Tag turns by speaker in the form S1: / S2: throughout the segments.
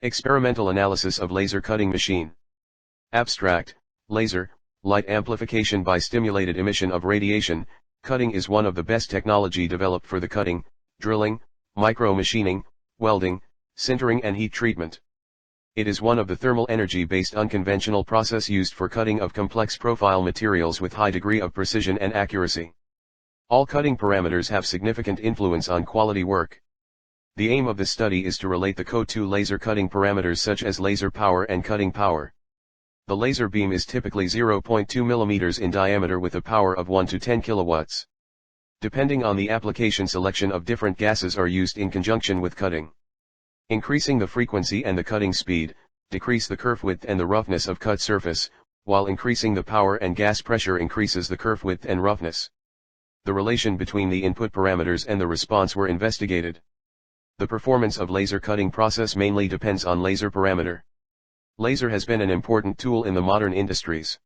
S1: Experimental analysis of laser cutting machine. Abstract, laser, light amplification by stimulated emission of radiation, cutting is one of the best technology developed for the cutting, drilling, micro-machining, welding, sintering and heat treatment. It is one of the thermal energy-based unconventional process used for cutting of complex profile materials with high degree of precision and accuracy. All cutting parameters have significant influence on quality work. The aim of the study is to relate the CO2 laser cutting parameters such as laser power and cutting power. The laser beam is typically 0.2 mm in diameter with a power of 1 to 10 kilowatts. Depending on the application, selection of different gases are used in conjunction with cutting. Increasing the frequency and the cutting speed, decrease the kerf width and the roughness of cut surface, while increasing the power and gas pressure increases the kerf width and roughness. The relation between the input parameters and the response were investigated. The performance of laser cutting process mainly depends on laser parameter. Laser has been an important tool in the modern industries.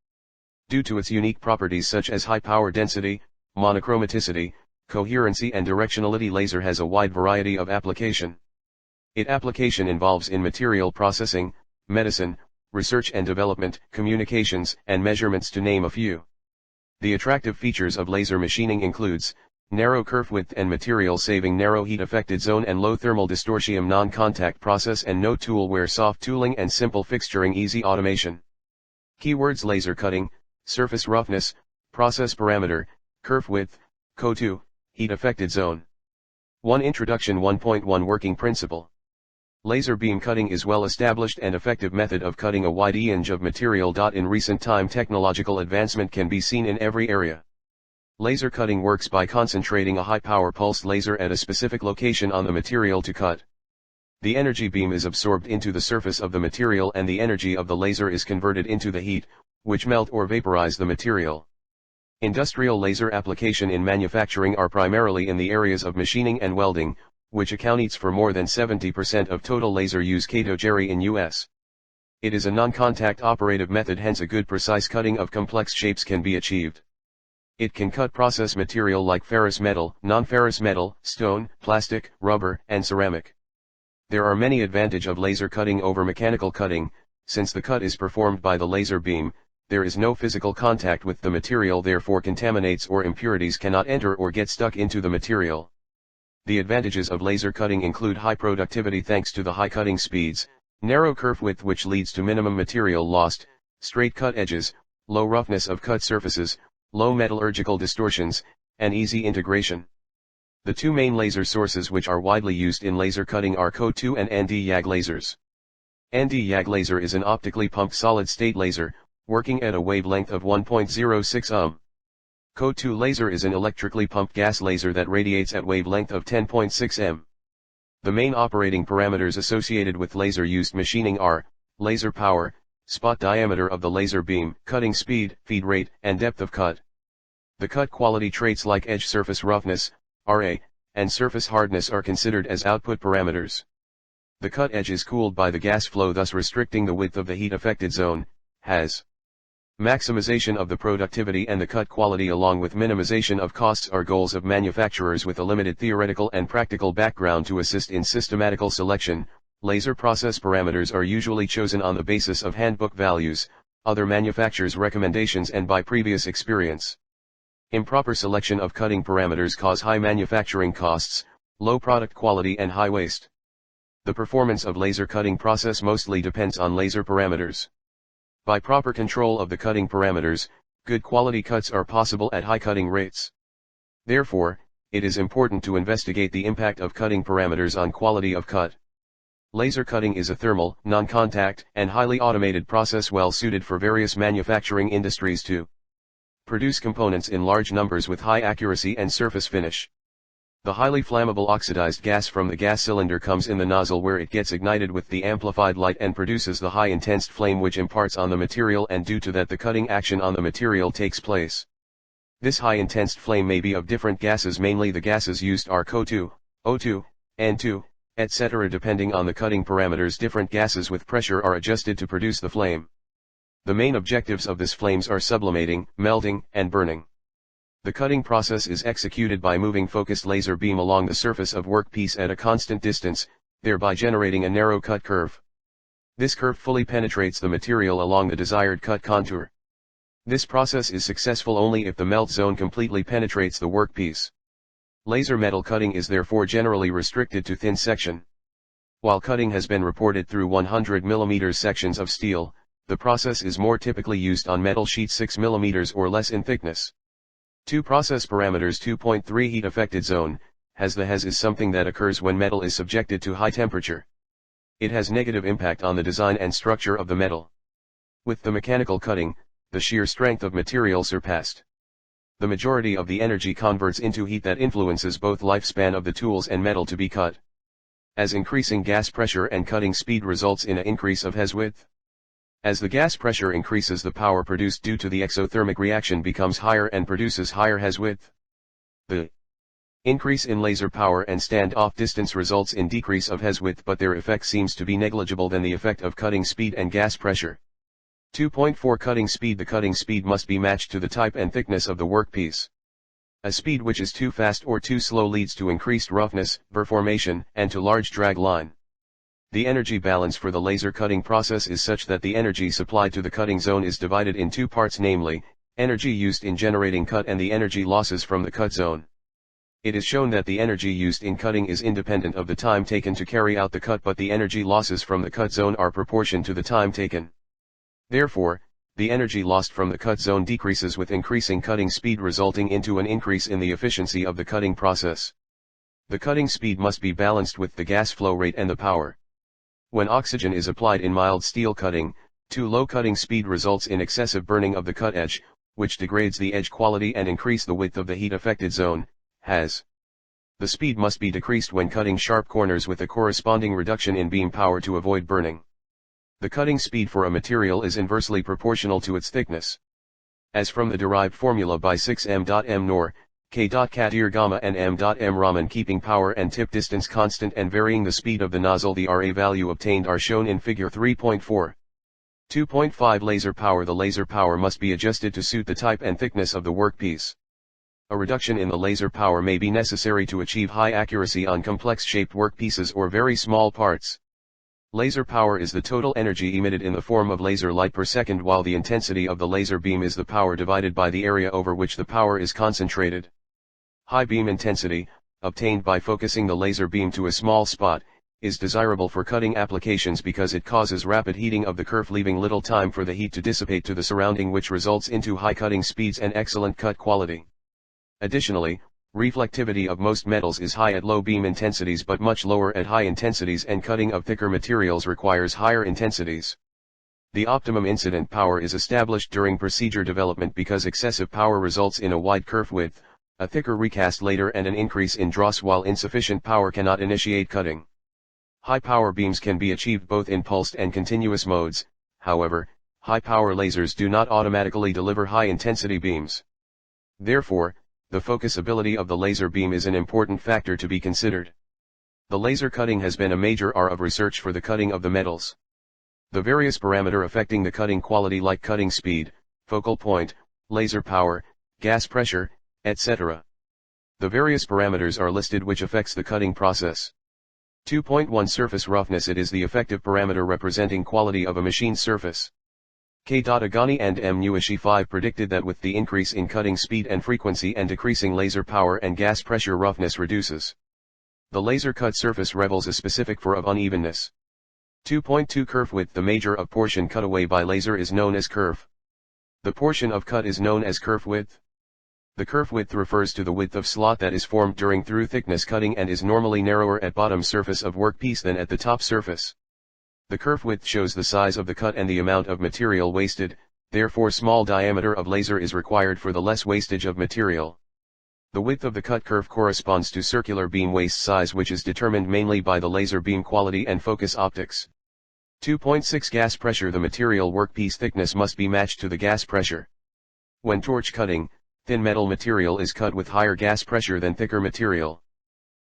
S1: Due to its unique properties such as high power density, monochromaticity, coherency and directionality, laser has a wide variety of application. Its application involves in material processing, medicine, research and development, communications, and measurements to name a few. The attractive features of laser machining includes narrow kerf width and material saving, narrow heat affected zone and low thermal distortion, non-contact process and no tool wear, soft tooling and simple fixturing, easy automation. Keywords: laser cutting, surface roughness, process parameter, kerf width, CO2, heat affected zone. 1. Introduction 1.1 Working principle. Laser beam cutting is well established and effective method of cutting a wide range of material. In recent time, technological advancement can be seen in every area. Laser cutting works by concentrating a high power pulsed laser at a specific location on the material to cut. The energy beam is absorbed into the surface of the material and the energy of the laser is converted into the heat, which melt or vaporize the material. Industrial laser application in manufacturing are primarily in the areas of machining and welding, which accounts for more than 70% of total laser use category in US. It is a non-contact operative method, hence a good precise cutting of complex shapes can be achieved. It can cut process material like ferrous metal, non-ferrous metal, stone, plastic, rubber, and ceramic. There are many advantages of laser cutting over mechanical cutting. Since the cut is performed by the laser beam, there is no physical contact with the material, therefore contaminants or impurities cannot enter or get stuck into the material. The advantages of laser cutting include high productivity thanks to the high cutting speeds, narrow kerf width which leads to minimum material lost, straight cut edges, low roughness of cut surfaces, low metallurgical distortions, and easy integration. The two main laser sources which are widely used in laser cutting are CO2 and ND-YAG lasers. ND-YAG laser is an optically pumped solid-state laser, working at a wavelength of 1.06 CO2 laser is an electrically pumped gas laser that radiates at wavelength of 10.6 m. The main operating parameters associated with laser used machining are laser power, spot diameter of the laser beam, cutting speed, feed rate, and depth of cut. The cut quality traits like edge surface roughness, RA, and surface hardness are considered as output parameters. The cut edge is cooled by the gas flow, thus restricting the width of the heat affected zone, has. Maximization of the productivity and the cut quality along with minimization of costs are goals of manufacturers with a limited theoretical and practical background to assist in systematical selection. Laser process parameters are usually chosen on the basis of handbook values, other manufacturers' recommendations and by previous experience. Improper selection of cutting parameters cause high manufacturing costs, low product quality and high waste. The performance of laser cutting process mostly depends on laser parameters. By proper control of the cutting parameters, good quality cuts are possible at high cutting rates. Therefore, it is important to investigate the impact of cutting parameters on quality of cut. Laser cutting is a thermal, non-contact, and highly automated process well suited for various manufacturing industries to produce components in large numbers with high accuracy and surface finish. The highly flammable oxidized gas from the gas cylinder comes in the nozzle where it gets ignited with the amplified light and produces the high intense flame which imparts on the material, and due to that the cutting action on the material takes place. This high intense flame may be of different gases, mainly the gases used are CO2, O2, N2, etc. Depending on the cutting parameters, different gases with pressure are adjusted to produce the flame. The main objectives of this flames are sublimating, melting, and burning. The cutting process is executed by moving focused laser beam along the surface of workpiece at a constant distance, thereby generating a narrow cut curve. This curve fully penetrates the material along the desired cut contour. This process is successful only if the melt zone completely penetrates the workpiece. Laser metal cutting is therefore generally restricted to thin section. While cutting has been reported through 100 mm sections of steel, the process is more typically used on metal sheets 6 mm or less in thickness. 2 process parameters. 2.3 Heat affected zone. The HEZ is something that occurs when metal is subjected to high temperature. It has negative impact on the design and structure of the metal. With the mechanical cutting, the shear strength of material surpassed. The majority of the energy converts into heat that influences both lifespan of the tools and metal to be cut. As increasing gas pressure and cutting speed results in an increase of HEZ width. As the gas pressure increases, the power produced due to the exothermic reaction becomes higher and produces higher HEZ width. The increase in laser power and stand-off distance results in decrease of HEZ width, but their effect seems to be negligible than the effect of cutting speed and gas pressure. 2.4 Cutting speed. The cutting speed must be matched to the type and thickness of the workpiece. A speed which is too fast or too slow leads to increased roughness, burr formation, and to large drag line. The energy balance for the laser cutting process is such that the energy supplied to the cutting zone is divided in 2 parts, namely, energy used in generating cut and the energy losses from the cut zone. It is shown that the energy used in cutting is independent of the time taken to carry out the cut, but the energy losses from the cut zone are proportional to the time taken. Therefore, the energy lost from the cut zone decreases with increasing cutting speed, resulting into an increase in the efficiency of the cutting process. The cutting speed must be balanced with the gas flow rate and the power. When oxygen is applied in mild steel cutting, too low cutting speed results in excessive burning of the cut edge, which degrades the edge quality and increase the width of the heat affected zone, HEZ. The speed must be decreased when cutting sharp corners with a corresponding reduction in beam power to avoid burning. The cutting speed for a material is inversely proportional to its thickness. As from the derived formula by 6m.m nor, k.kadir gamma and m.m Raman, keeping power and tip distance constant and varying the speed of the nozzle, the Ra value obtained are shown in figure 3.4. 2.5 Laser power. The laser power must be adjusted to suit the type and thickness of the workpiece. A reduction in the laser power may be necessary to achieve high accuracy on complex shaped workpieces or very small parts. Laser power is the total energy emitted in the form of laser light per second, while the intensity of the laser beam is the power divided by the area over which the power is concentrated. High beam intensity, obtained by focusing the laser beam to a small spot, is desirable for cutting applications because it causes rapid heating of the kerf, leaving little time for the heat to dissipate to the surrounding, which results into high cutting speeds and excellent cut quality. Additionally, reflectivity of most metals is high at low beam intensities but much lower at high intensities, and cutting of thicker materials requires higher intensities. The optimum incident power is established during procedure development because excessive power results in a wide kerf width, a thicker recast later, and an increase in dross, while insufficient power cannot initiate cutting. High power beams can be achieved both in pulsed and continuous modes. However, high power lasers do not automatically deliver high intensity beams. Therefore, the focusability of the laser beam is an important factor to be considered. The laser cutting has been a major area of research for the cutting of the metals. The various parameters affecting the cutting quality, like cutting speed, focal point, laser power, gas pressure, etc. The various parameters are listed which affects the cutting process. 2.1 Surface roughness. It is the effective parameter representing quality of a machine surface. K. Agani and M. Nuishi 5 predicted that with the increase in cutting speed and frequency and decreasing laser power and gas pressure, roughness reduces. The laser cut surface reveals a specific for of unevenness. 2.2 Kerf width. The measure of portion cut away by laser is known as kerf. The portion of cut is known as kerf width. The kerf width refers to the width of slot that is formed during through thickness cutting and is normally narrower at bottom surface of workpiece than at the top surface. The kerf width shows the size of the cut and the amount of material wasted, therefore small diameter of laser is required for the less wastage of material. The width of the cut kerf corresponds to circular beam waist size, which is determined mainly by the laser beam quality and focus optics. 2.6 Gas pressure. The material workpiece thickness must be matched to the gas pressure. When torch cutting, thin metal material is cut with higher gas pressure than thicker material.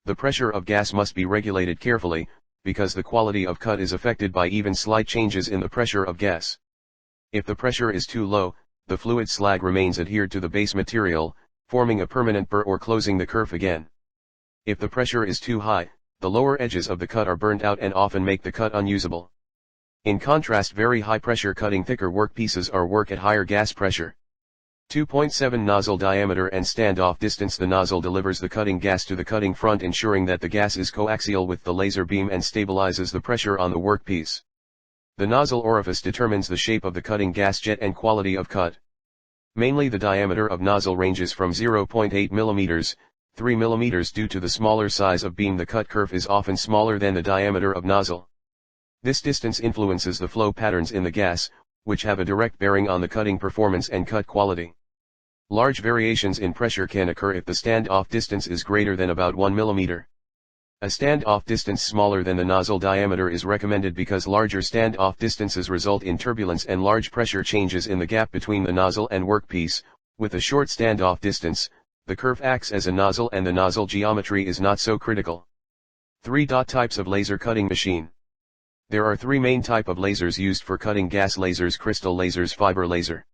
S1: The pressure of gas must be regulated carefully, because the quality of cut is affected by even slight changes in the pressure of gas. If the pressure is too low, the fluid slag remains adhered to the base material, forming a permanent burr or closing the kerf again. If the pressure is too high, the lower edges of the cut are burnt out and often make the cut unusable. In contrast, very high pressure cutting thicker workpieces are work at higher gas pressure. 2.7 nozzle diameter and standoff distance. The nozzle delivers the cutting gas to the cutting front, ensuring that the gas is coaxial with the laser beam and stabilizes the pressure on the workpiece. The nozzle orifice determines the shape of the cutting gas jet and quality of cut. Mainly the diameter of nozzle ranges from 0.8 mm, 3 mm. Due to the smaller size of beam, the cut kerf is often smaller than the diameter of nozzle. This distance influences the flow patterns in the gas, which have a direct bearing on the cutting performance and cut quality. Large variations in pressure can occur if the standoff distance is greater than about 1 mm. A standoff distance smaller than the nozzle diameter is recommended because larger standoff distances result in turbulence and large pressure changes in the gap between the nozzle and workpiece. With a short standoff distance, the kerf acts as a nozzle and the nozzle geometry is not so critical. 3. Types of laser cutting machine. There are 3 main types of lasers used for cutting: gas lasers, crystal lasers, fiber laser.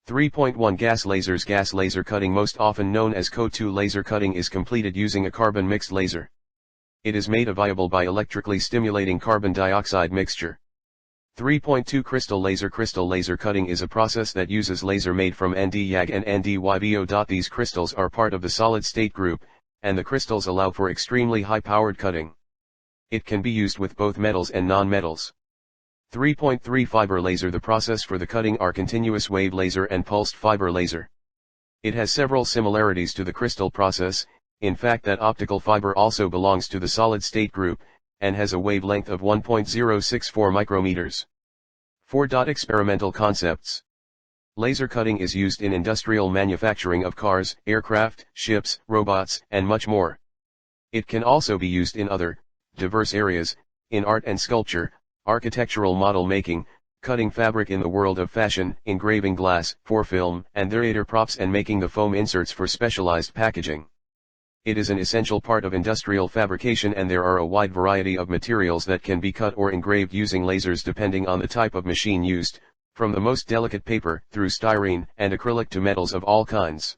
S1: 3.1 Gas lasers. Gas laser cutting, most often known as CO2 laser cutting, is completed using a carbon mixed laser. It is made viable by electrically stimulating carbon dioxide mixture. 3.2 Crystal laser. Crystal laser cutting is a process that uses laser made from Nd:YAG and Nd:YBO. These crystals are part of the solid state group, and the crystals allow for extremely high-powered cutting. It can be used with both metals and non-metals. 3.3 Fiber laser. The process for the cutting are continuous wave laser and pulsed fiber laser. It has several similarities to the crystal process, in fact that optical fiber also belongs to the solid state group, and has a wavelength of 1.064 micrometers. 4. Experimental concepts. Laser cutting is used in industrial manufacturing of cars, aircraft, ships, robots, and much more. It can also be used in other, diverse areas, in art and sculpture, architectural model making, cutting fabric in the world of fashion, engraving glass, for film and theater props, and making the foam inserts for specialized packaging. It is an essential part of industrial fabrication, and there are a wide variety of materials that can be cut or engraved using lasers depending on the type of machine used, from the most delicate paper through styrene and acrylic to metals of all kinds.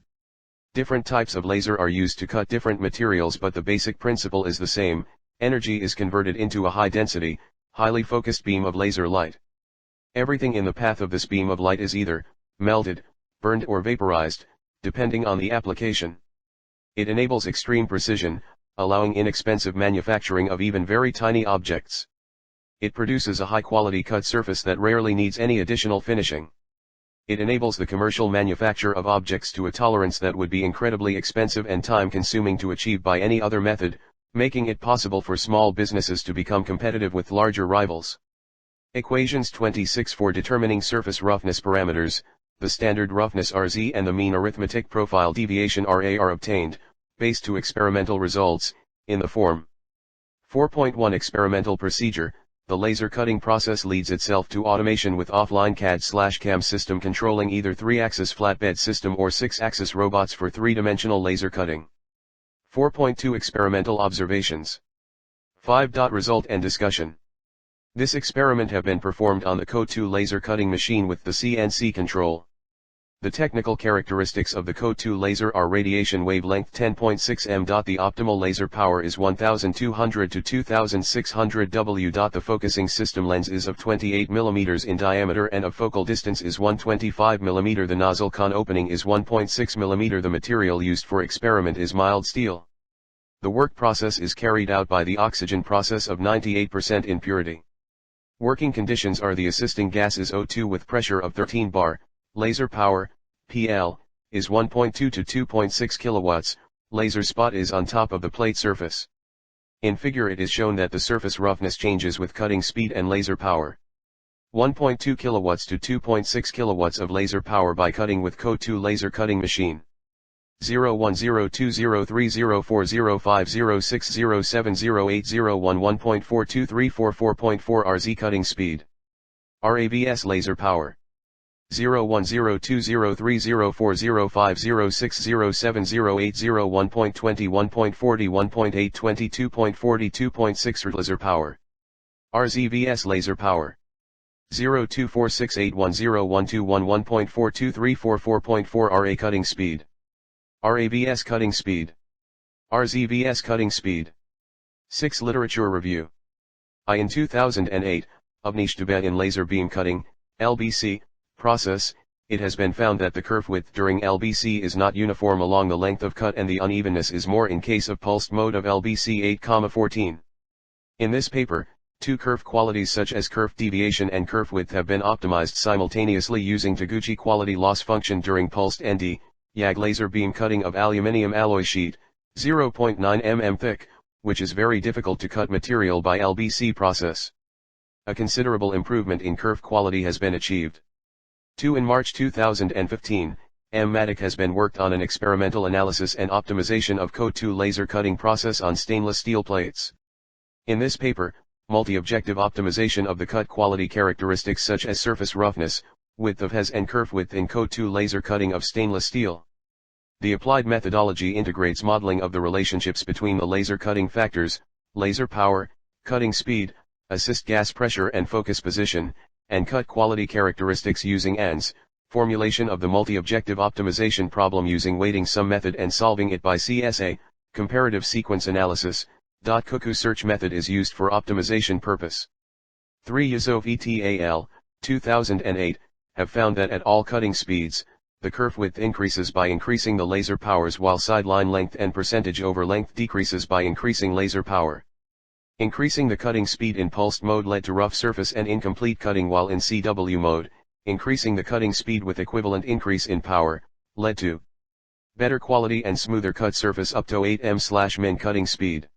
S1: Different types of laser are used to cut different materials, but the basic principle is the same: energy is converted into a high-density, highly focused beam of laser light. Everything in the path of this beam of light is either melted, burned or vaporized, depending on the application. It enables extreme precision, allowing inexpensive manufacturing of even very tiny objects. It produces a high-quality cut surface that rarely needs any additional finishing. It enables the commercial manufacture of objects to a tolerance that would be incredibly expensive and time-consuming to achieve by any other method, making it possible for small businesses to become competitive with larger rivals. Equations 26 for determining surface roughness parameters. The standard roughness RZ and the mean arithmetic profile deviation RA are obtained, based to experimental results, in the form. 4.1 Experimental procedure. The laser cutting process leads itself to automation with offline CAD/CAM system controlling either 3-axis flatbed system or 6-axis robots for 3-dimensional laser cutting. 4.2 Experimental observations. 5. Result and discussion. This experiment have been performed on the CO2 laser cutting machine with the CNC control. The technical characteristics of the CO2 laser are radiation wavelength 10.6 m. The optimal laser power is 1200 to 2600 W. The focusing system lens is of 28 mm in diameter and of focal distance is 125 mm. The nozzle con opening is 1.6 mm. The material used for experiment is mild steel. The work process is carried out by the oxygen process of 98% in purity. Working conditions are: the assisting gas is O2 with pressure of 13 bar, laser power, PL, is 1.2 to 2.6 kilowatts, laser spot is on top of the plate surface. In figure it is shown that the surface roughness changes with cutting speed and laser power. 1.2 kilowatts to 2.6 kilowatts of laser power by cutting with CO2 laser cutting machine. 01020304005060708011.42344.4 RZ cutting speed. RAVS laser power. 01020304005060708011.21.41.822.42.6 laser power. RZVS laser power. 0246810121.42344.4 RA cutting speed. RAVS cutting speed. RZVS cutting speed. 6 Literature review. In 2008, Avnish Dubey in laser beam cutting, LBC, process, it has been found that the kerf width during LBC is not uniform along the length of cut and the unevenness is more in case of pulsed mode of LBC 8,14. In this paper, two kerf qualities such as kerf deviation and kerf width have been optimized simultaneously using Taguchi quality loss function during pulsed ND, YAG laser beam cutting of aluminium alloy sheet, 0.9 mm thick, which is very difficult to cut material by LBC process. A considerable improvement in kerf quality has been achieved. 2. In March 2015, M. Matic has been worked on an experimental analysis and optimization of CO2 laser cutting process on stainless steel plates. In this paper, multi-objective optimization of the cut quality characteristics such as surface roughness, width of HES and kerf width in CO2 laser cutting of stainless steel. The applied methodology integrates modeling of the relationships between the laser cutting factors, laser power, cutting speed, assist gas pressure and focus position, and cut quality characteristics using ANS, formulation of the multi-objective optimization problem using weighting sum method and solving it by CSA, comparative sequence analysis. Cuckoo search method is used for optimization purpose. 3. Yazov et al., 2008, have found that at all cutting speeds, the kerf width increases by increasing the laser powers while sideline length and percentage over length decreases by increasing laser power. Increasing the cutting speed in pulsed mode led to rough surface and incomplete cutting, while in CW mode, increasing the cutting speed with equivalent increase in power, led to better quality and smoother cut surface up to 8 m/min cutting speed.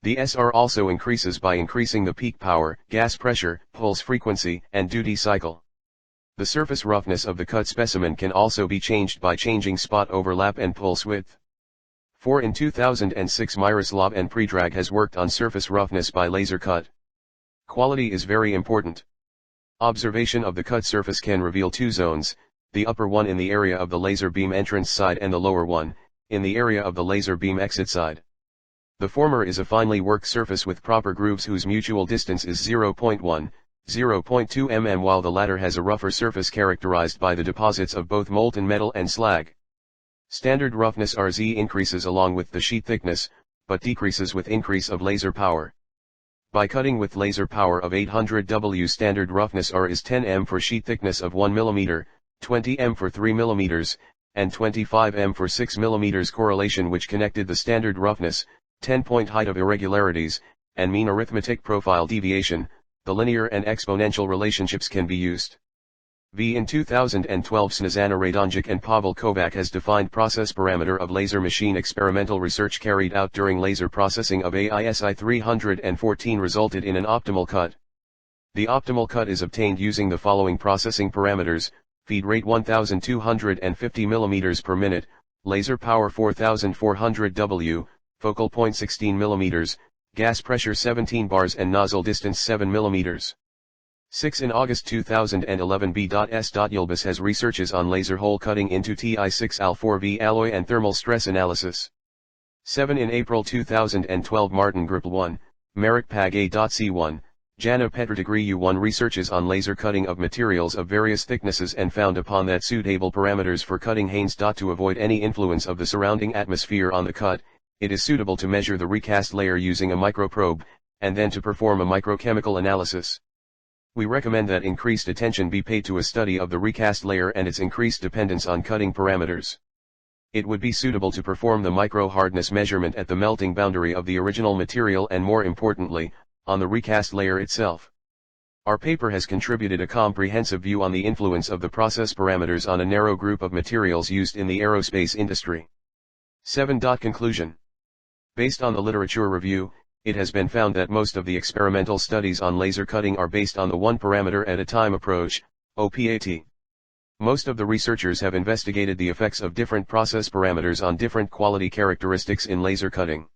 S1: The SR also increases by increasing the peak power, gas pressure, pulse frequency, and duty cycle. The surface roughness of the cut specimen can also be changed by changing spot overlap and pulse width. 4. In 2006, Miroslav and Predrag has worked on surface roughness by laser cut. Quality is very important. Observation of the cut surface can reveal two zones, the upper one in the area of the laser beam entrance side and the lower one, in the area of the laser beam exit side. The former is a finely worked surface with proper grooves whose mutual distance is 0.1, 0.2 mm, while the latter has a rougher surface characterized by the deposits of both molten metal and slag. Standard roughness RZ increases along with the sheet thickness, but decreases with increase of laser power. By cutting with laser power of 800 W, standard roughness R is 10 m for sheet thickness of 1 mm, 20 m for 3 mm, and 25 m for 6 mm. Correlation which connected the standard roughness, 10-point height of irregularities, and mean arithmetic profile deviation. The linear and exponential relationships can be used. In 2012, Snezana Radonjic and Pavel Kovac has defined process parameter of laser machine. Experimental research carried out during laser processing of AISI 314 resulted in an optimal cut. The optimal cut is obtained using the following processing parameters: feed rate 1250 mm per minute, laser power 4400 W, focal point 16 mm, gas pressure 17 bars and nozzle distance 7 mm. 6. In August 2011, B.S. Yilbas has researches on laser hole cutting into Ti6Al4V alloy and thermal stress analysis. 7. In April 2012, Martin Grippel 1, Marek Pag A.C1, Jana Petrodegree U1 researches on laser cutting of materials of various thicknesses and found upon that suitable parameters for cutting Haynes. To avoid any influence of the surrounding atmosphere on the cut, it is suitable to measure the recast layer using a microprobe, and then to perform a microchemical analysis. We recommend that increased attention be paid to a study of the recast layer and its increased dependence on cutting parameters. It would be suitable to perform the micro-hardness measurement at the melting boundary of the original material and, more importantly, on the recast layer itself. Our paper has contributed a comprehensive view on the influence of the process parameters on a narrow group of materials used in the aerospace industry. 7. Conclusion. Based on the literature review, it has been found that most of the experimental studies on laser cutting are based on the one parameter at a time approach, OPAT. Most of the researchers have investigated the effects of different process parameters on different quality characteristics in laser cutting.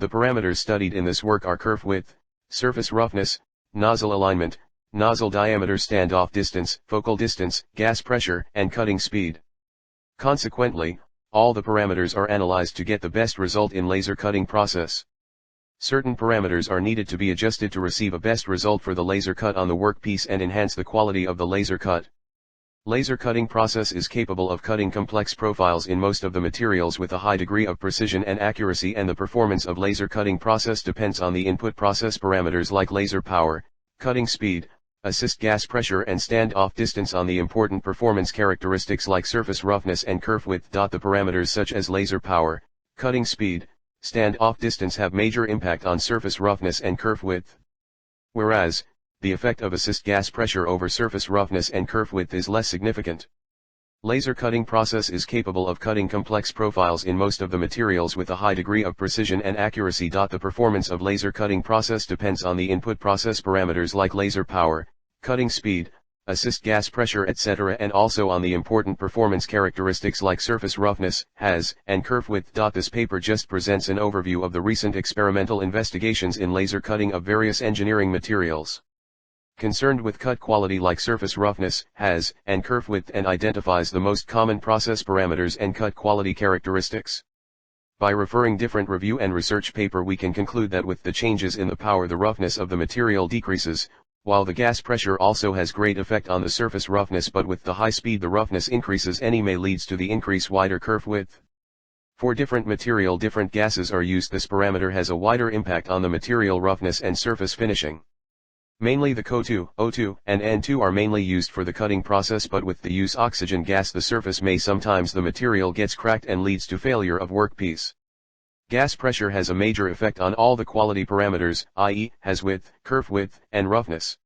S1: The parameters studied in this work are kerf width, surface roughness, nozzle alignment, nozzle diameter, standoff distance, focal distance, gas pressure, and cutting speed. Consequently, all the parameters are analyzed to get the best result in laser cutting process. Certain parameters are needed to be adjusted to receive a best result for the laser cut on the workpiece and enhance the quality of the laser cut. Laser cutting process is capable of cutting complex profiles in most of the materials with a high degree of precision and accuracy, and the performance of laser cutting process depends on the input process parameters like laser power, cutting speed, assist gas pressure and stand-off distance on the important performance characteristics like surface roughness and kerf width. The parameters such as laser power, cutting speed, stand-off distance have major impact on surface roughness and kerf width. Whereas, the effect of assist gas pressure over surface roughness and kerf width is less significant. Laser cutting process is capable of cutting complex profiles in most of the materials with a high degree of precision and accuracy. The performance of laser cutting process depends on the input process parameters like laser power, cutting speed, assist gas pressure etc. and also on the important performance characteristics like surface roughness, has, and kerf width. This paper just presents an overview of the recent experimental investigations in laser cutting of various engineering materials concerned with cut quality like surface roughness, has, and kerf width, and identifies the most common process parameters and cut quality characteristics. By referring different review and research paper we can conclude that with the changes in the power the roughness of the material decreases, while the gas pressure also has great effect on the surface roughness, but with the high speed the roughness increases may leads to the increase wider kerf width. For different material different gases are used. This parameter has a wider impact on the material roughness and surface finishing. Mainly the CO2, O2, and N2 are mainly used for the cutting process, but with the use oxygen gas the surface may sometimes the material gets cracked and leads to failure of workpiece. Gas pressure has a major effect on all the quality parameters, i.e., has width, kerf width, and roughness.